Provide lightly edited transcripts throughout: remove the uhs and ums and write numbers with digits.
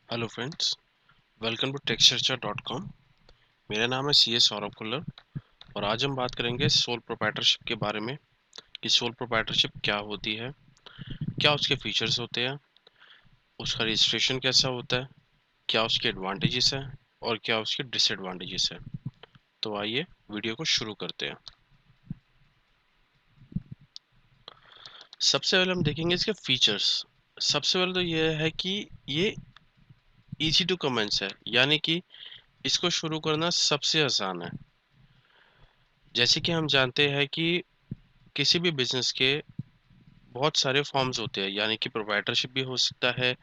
Hello friends, welcome to टेक्सचर्चा.com। मेरा नाम है सी एस सौरभ कुल्लर और आज हम बात करेंगे सोल प्रोप्राइटरशिप के बारे में कि सोल प्रोप्राइटरशिप क्या होती है, क्या उसके फीचर्स होते हैं, उसका रजिस्ट्रेशन कैसा होता है, क्या उसके एडवांटेजेस हैं और क्या उसके डिसएडवांटेजेस हैं। तो आइए वीडियो को शुरू करते हैं। सबसे पहले हम देखेंगे इसके फीचर्स। सबसे पहले तो ये है कि ये इजी टू कमेंस है, यानी कि इसको शुरू करना सबसे आसान है। जैसे कि हम जानते हैं कि किसी भी बिजनेस के बहुत सारे फॉर्म्स होते हैं, यानी कि प्रोप्राइटरशिप भी हो सकता है,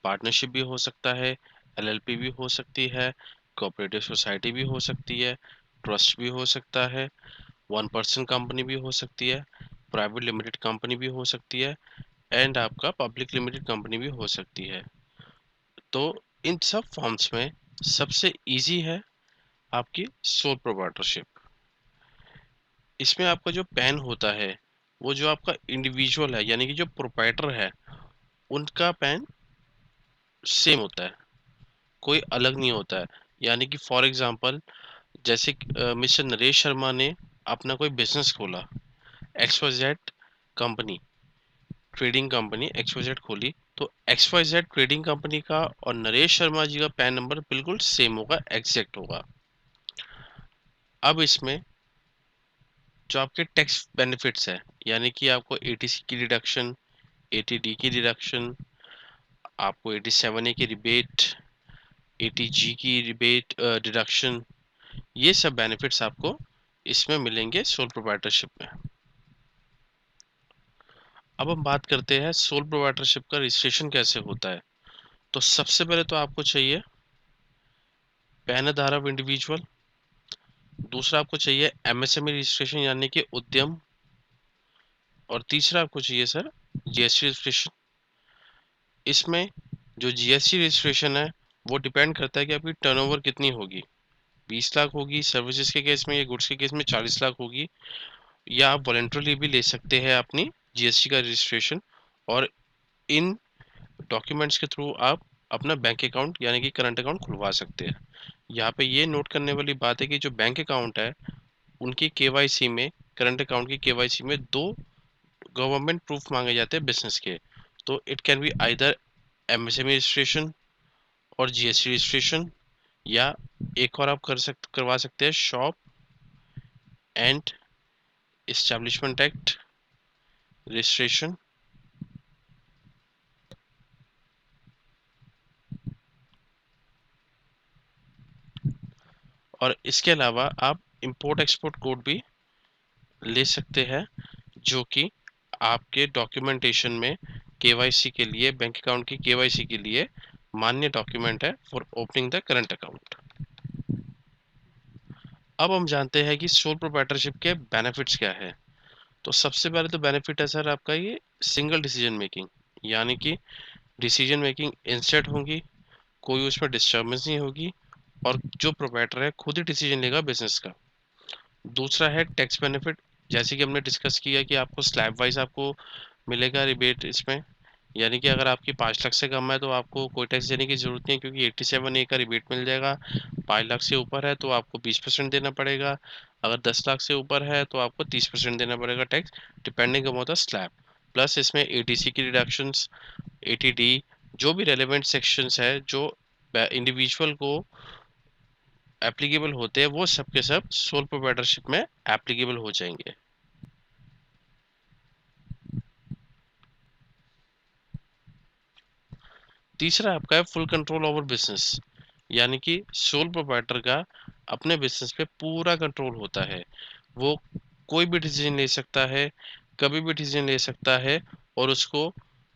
पार्टनरशिप भी हो सकता है, एलएलपी भी हो सकती है, कोऑपरेटिव सोसाइटी भी हो सकती है, ट्रस्ट भी हो सकता है, वन पर्सन कंपनी भी हो सकती है, प्राइवेट लिमिटेड कंपनी भी हो सकती है एंड आपका पब्लिक लिमिटेड कंपनी भी हो सकती है। तो इन सब फॉर्म्स में सबसे इजी है आपकी सोल प्रोप्राइटरशिप। इसमें आपका जो पैन होता है वो जो आपका इंडिविजुअल है, यानी कि जो प्रोप्राइटर है, उनका पैन सेम होता है, कोई अलग नहीं होता है। यानी कि फॉर एग्जांपल, जैसे मिस्टर नरेश शर्मा ने अपना कोई बिजनेस खोला, XYZ company, trading company XYZ खोली, तो एक्सवाइजेड ट्रेडिंग कंपनी का और नरेश शर्मा जी का पैन नंबर बिल्कुल सेम होगा, एग्जैक्ट होगा। अब इसमें जो आपके टैक्स बेनिफिट्स है, यानी कि आपको एटीसी की डिडक्शन, एटीडी की डिडक्शन, आपको 87A की रिबेट, एटीजी की रिबेट डिडक्शन, ये सब बेनिफिट्स आपको इसमें मिलेंगे सोल प्रोप्राइटरशिप में। अब हम बात करते हैं सोल प्रोप्राइटरशिप का रजिस्ट्रेशन कैसे होता है। तो सबसे पहले तो आपको चाहिए पैन आधार ऑफ इंडिविजुअल, दूसरा आपको चाहिए एमएसएमई रजिस्ट्रेशन यानी कि उद्यम, और तीसरा आपको चाहिए सर जीएसटी रजिस्ट्रेशन। इसमें जो जीएसटी रजिस्ट्रेशन है वो डिपेंड करता है कि आपकी टर्नओवर कितनी होगी। 20 लाख होगी सर्विसेज के केस में, या गुड्स के केस में 40 लाख होगी, या आप वॉलंटरली भी ले सकते हैं अपनी जीएसटी का रजिस्ट्रेशन, और इन डॉक्यूमेंट्स के थ्रू आप अपना बैंक अकाउंट यानी कि करंट अकाउंट खुलवा सकते हैं। यहाँ पे ये नोट करने वाली बात है कि जो बैंक अकाउंट है उनकी केवाईसी में, करंट अकाउंट की केवाईसी में दो गवर्नमेंट प्रूफ मांगे जाते हैं बिजनेस के। तो it can be either MSME registration और जीएसटी रजिस्ट्रेशन, या एक और आप करवा सकते हैं shop and establishment act registration. और इसके अलावा आप इंपोर्ट एक्सपोर्ट कोड भी ले सकते हैं, जो कि आपके डॉक्यूमेंटेशन में केवाईसी के लिए, बैंक अकाउंट की केवाईसी के लिए मान्य डॉक्यूमेंट है for opening the current account. अब हम जानते हैं कि सोल प्रोप्राइटरशिप के बेनिफिट्स क्या है। तो सबसे पहले तो बेनिफिट है सर आपका ये सिंगल डिसीजन मेकिंग, यानी कि डिसीजन मेकिंग इंस्टेंट होगी, कोई उसमें डिस्टर्बेंस नहीं होगी, और जो प्रोप्राइटर है खुद ही डिसीजन लेगा बिजनेस का। दूसरा है टैक्स बेनिफिट, जैसे कि हमने डिस्कस किया कि आपको स्लैब वाइज आपको मिलेगा रिबेट इसमें, यानी कि अगर आपकी 5 लाख से कम है तो आपको कोई टैक्स देने की जरूरत नहीं है, क्योंकि 87A का रिबेट मिल जाएगा। 5 लाख से ऊपर है तो आपको 20% देना पड़ेगा, अगर 10 लाख से ऊपर है तो आपको 30% देना पड़ेगा tax, depending upon the slab. Plus इसमें एटीसी की रिडक्शंस, एटीडी, जो भी रेलेवेंट सेक्शंस है जो इंडिविजुअल को एप्लीकेबल होते हैं, वो सब के सब सोल प्रोप्राइटरशिप में एप्लीकेबल हो जाएंगे। तीसरा आपका है फुल कंट्रोल ओवर बिजनेस, यानी कि सोल प्रोप्राइटर का अपने बिजनेस पे पूरा कंट्रोल होता है। वो कोई भी डिसीजन ले सकता है, कभी भी डिसीजन ले सकता है, और उसको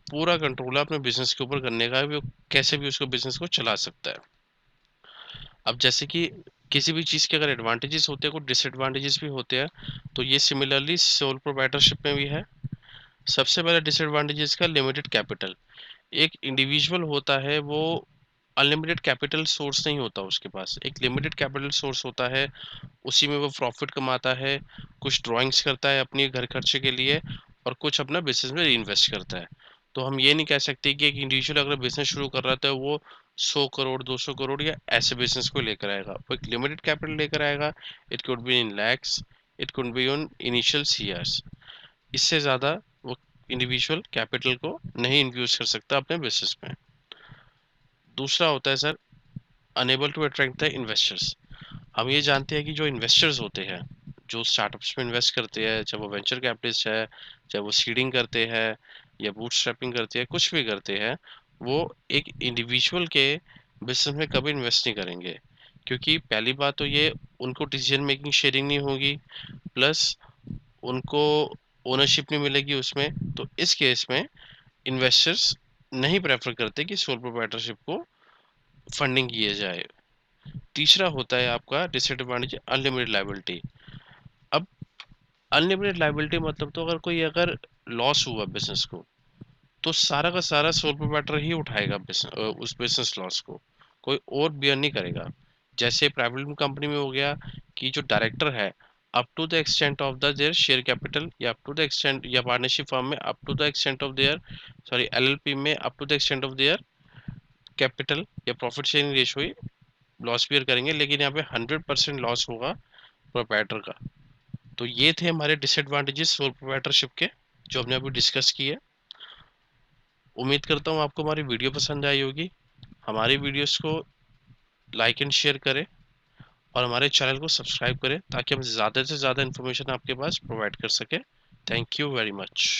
पूरा कंट्रोल है अपने बिजनेस के ऊपर करने का, वो कैसे भी उसको बिजनेस को चला सकता है। अब जैसे कि किसी भी चीज़ के अगर एडवांटेजेस होते हैं, कुछ डिसएडवांटेजेस भी होते हैं, तो ये सिमिलरली सोल प्रोप्राइटरशिप में भी है। सबसे पहले डिसएडवांटेजेस का लिमिटेड कैपिटल। एक इंडिविजुअल होता है वो अनलिमिटेड कैपिटल सोर्स नहीं होता, उसके पास एक लिमिटेड कैपिटल सोर्स होता है, उसी में वो प्रॉफिट कमाता है, कुछ ड्राइंग्स करता है अपने घर खर्चे के लिए, और कुछ अपना बिजनेस में री इन्वेस्ट करता है। तो हम ये नहीं कह सकते कि एक इंडिविजुअल अगर बिजनेस शुरू कर रहा था वो 100 करोड़ 200 करोड़ या ऐसे बिजनेस को लेकर आएगा, वो एक लिमिटेड कैपिटल लेकर आएगा। It could be in lakhs, it could be on initial CRs. इससे ज़्यादा वो इंडिविजुअल कैपिटल को नहीं इन्फ्यूज कर सकता अपने बिजनेस में। दूसरा होता है sir, unable to attract the investors. हम ये जानते हैं कि जो इन्वेस्टर्स होते हैं, जो स्टार्टअप्स में इन्वेस्ट करते हैं, चाहे वो वेंचर कैपिटलिस्ट है, चाहे वो सीडिंग करते हैं या बूटस्ट्रैपिंग करते हैं, कुछ भी करते हैं, वो एक इंडिविजुअल के बिजनेस में कभी इन्वेस्ट नहीं करेंगे। क्योंकि पहली बात तो ये, उनको डिसीजन मेकिंग शेयरिंग नहीं होगी, प्लस उनको ओनरशिप नहीं मिलेगी उसमें। तो इस केस में इन्वेस्टर्स नहीं प्रेफर करते कि सोल प्रोप्राइटरशिप को फंडिंग किया जाए। तीसरा होता है आपका डिसएडवांटेज, अनलिमिटेड लायबिलिटी। अब अनलिमिटेड लायबिलिटी मतलब, तो अगर लॉस हुआ बिजनेस को, तो सारा का सारा सोल प्रोप्राइटर ही उठाएगा उस बिजनेस लॉस को, कोई और बियर नहीं करेगा। जैसे प्राइवेट लिमिटेड कंपनी में हो गया कि जो डायरेक्टर है, up to the extent of the their share capital, या अप टू द एक्सटेंट, या पार्टनरशिप फर्म में up to the extent of their, sorry LLP में up to the extent of their capital या profit sharing ratio ही loss bear करेंगे। लेकिन यहाँ पे 100% लॉस होगा प्रोप्राइटर का। तो ये थे हमारे डिसएडवांटेजेस सोल प्रोप्राइटरशिप के, जो हमने अभी डिस्कस किए। उम्मीद करता हूँ आपको हमारी वीडियो पसंद आई होगी। हमारी वीडियोस को लाइक एंड शेयर करें और हमारे चैनल को सब्सक्राइब करें, ताकि हम ज़्यादा से ज़्यादा इन्फॉर्मेशन आपके पास प्रोवाइड कर सकें। Thank you very much.